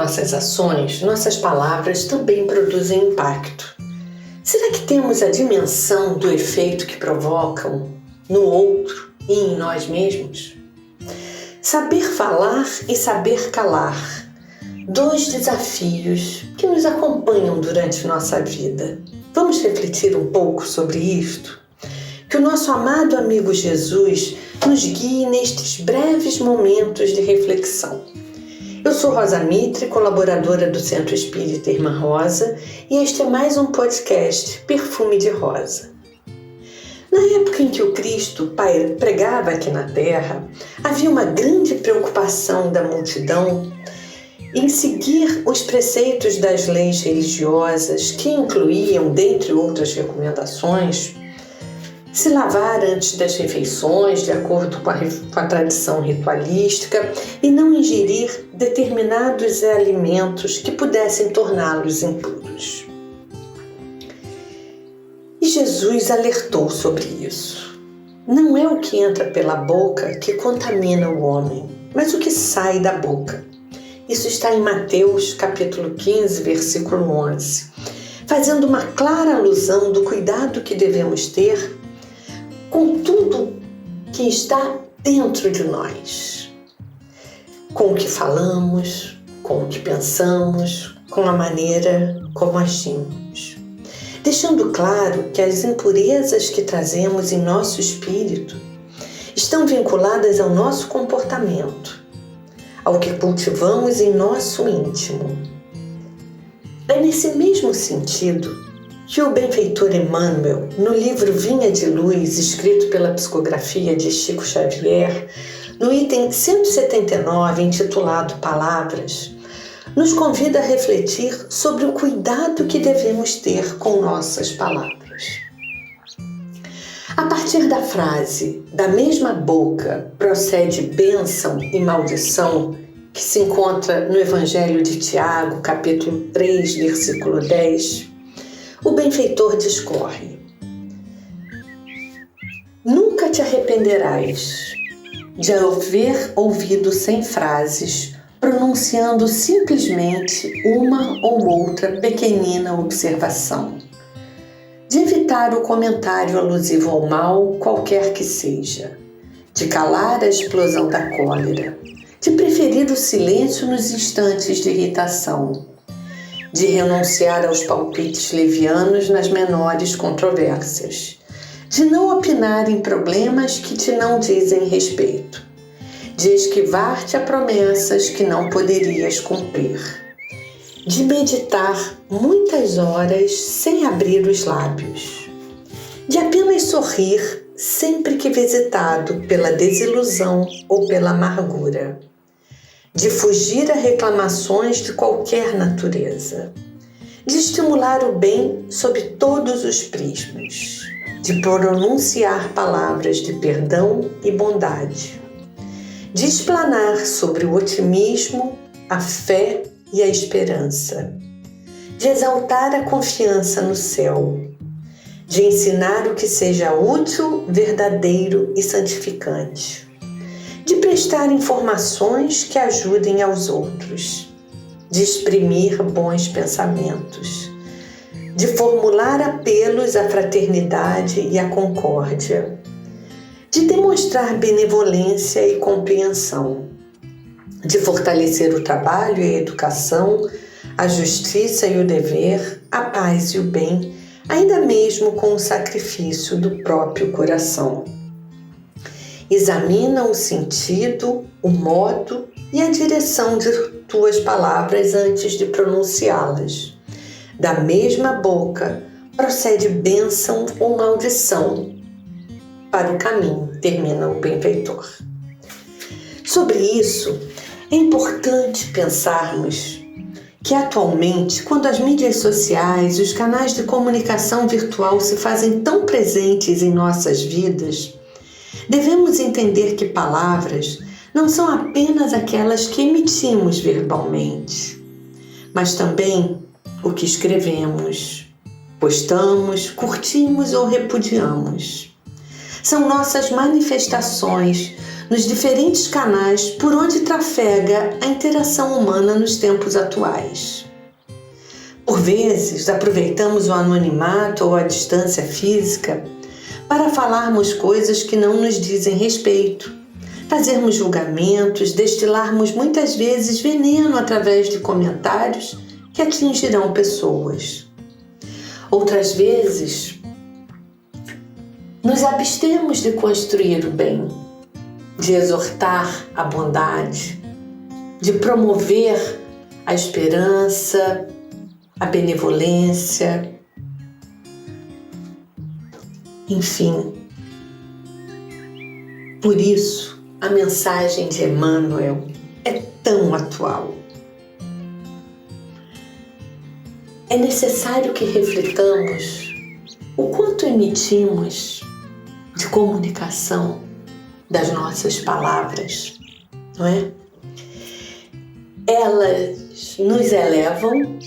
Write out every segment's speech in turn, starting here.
nossas ações, nossas palavras também produzem impacto. Será que temos a dimensão do efeito que provocam no outro e em nós mesmos? Saber falar e saber calar. 2 desafios que nos acompanham durante nossa vida. Vamos refletir um pouco sobre isto? Que o nosso amado amigo Jesus nos guie nestes breves momentos de reflexão. Eu sou Rosa Mitre, colaboradora do Centro Espírita Irmã Rosa, e este é mais um podcast Perfume de Rosa. Na época em que o Cristo pregava aqui na Terra, havia uma grande preocupação da multidão em seguir os preceitos das leis religiosas, que incluíam, dentre outras recomendações, se lavar antes das refeições, de acordo com a tradição ritualística, e não ingerir determinados alimentos que pudessem torná-los impuros. E Jesus alertou sobre isso. Não é o que entra pela boca que contamina o homem, mas o que sai da boca. Isso está em Mateus, capítulo 15, versículo 11, fazendo uma clara alusão do cuidado que devemos ter com tudo que está dentro de nós, com o que falamos, com o que pensamos, com a maneira como agimos, deixando claro que as impurezas que trazemos em nosso espírito estão vinculadas ao nosso comportamento, ao que cultivamos em nosso íntimo. É nesse mesmo sentido que o benfeitor Emmanuel, no livro Vinha de Luz, escrito pela psicografia de Chico Xavier, no item 179, intitulado Palavras, nos convida a refletir sobre o cuidado que devemos ter com nossas palavras. A partir da frase, da mesma boca procede bênção e maldição, que se encontra no Evangelho de Tiago, capítulo 3, versículo 10, o benfeitor discorre: nunca te arrependerás de haver ouvido 100 frases, pronunciando simplesmente uma ou outra pequenina observação, de evitar o comentário alusivo ao mal, qualquer que seja, de calar a explosão da cólera, de preferir o silêncio nos instantes de irritação, de renunciar aos palpites levianos nas menores controvérsias, de não opinar em problemas que te não dizem respeito, de esquivar-te a promessas que não poderias cumprir, de meditar muitas horas sem abrir os lábios, de apenas sorrir sempre que visitado pela desilusão ou pela amargura, de fugir a reclamações de qualquer natureza, de estimular o bem sob todos os prismas, de pronunciar palavras de perdão e bondade, de explanar sobre o otimismo, a fé e a esperança, de exaltar a confiança no céu, de ensinar o que seja útil, verdadeiro e santificante, de prestar informações que ajudem aos outros, de exprimir bons pensamentos, de formular apelos à fraternidade e à concórdia, de demonstrar benevolência e compreensão, de fortalecer o trabalho e a educação, a justiça e o dever, a paz e o bem, ainda mesmo com o sacrifício do próprio coração. Examina o sentido, o modo e a direção de tuas palavras antes de pronunciá-las. Da mesma boca procede bênção ou maldição para o caminho, termina o benfeitor. Sobre isso, é importante pensarmos que atualmente, quando as mídias sociais e os canais de comunicação virtual se fazem tão presentes em nossas vidas, devemos entender que palavras não são apenas aquelas que emitimos verbalmente, mas também o que escrevemos, postamos, curtimos ou repudiamos. São nossas manifestações nos diferentes canais por onde trafega a interação humana nos tempos atuais. Por vezes, aproveitamos o anonimato ou a distância física para falarmos coisas que não nos dizem respeito, fazermos julgamentos, destilarmos muitas vezes veneno através de comentários que atingirão pessoas. Outras vezes, nos abstemos de construir o bem, de exortar a bondade, de promover a esperança, a benevolência, enfim. Por isso, a mensagem de Emmanuel é tão atual. É necessário que reflitamos o quanto emitimos de comunicação das nossas palavras, não é? Elas nos elevam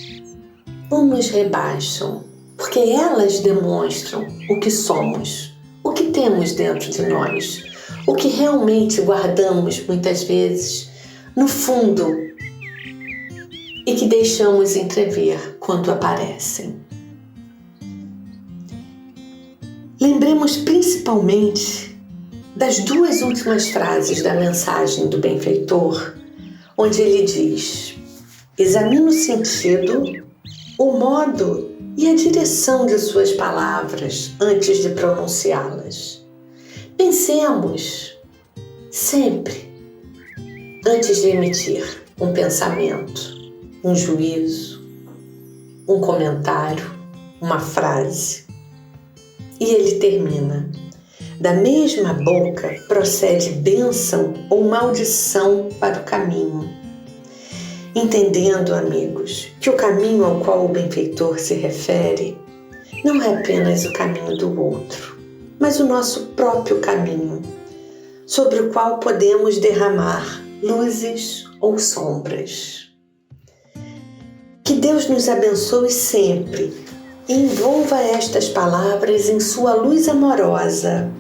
ou nos rebaixam, porque elas demonstram o que somos, o que temos dentro de nós, o que realmente guardamos muitas vezes no fundo e que deixamos entrever quando aparecem. Lembremos principalmente das duas últimas frases da mensagem do benfeitor, onde ele diz: examine o sentido, o modo e a direção de suas palavras antes de pronunciá-las. Pensemos sempre antes de emitir um pensamento, um juízo, um comentário, uma frase. E ele termina: da mesma boca procede bênção ou maldição para o caminho. Entendendo, amigos, que o caminho ao qual o benfeitor se refere não é apenas o caminho do outro, mas o nosso próprio caminho, sobre o qual podemos derramar luzes ou sombras. Que Deus nos abençoe sempre e envolva estas palavras em sua luz amorosa,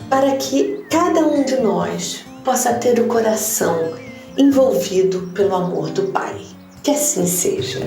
para que cada um de nós possa ter o coração envolvido pelo amor do Pai. Que assim seja.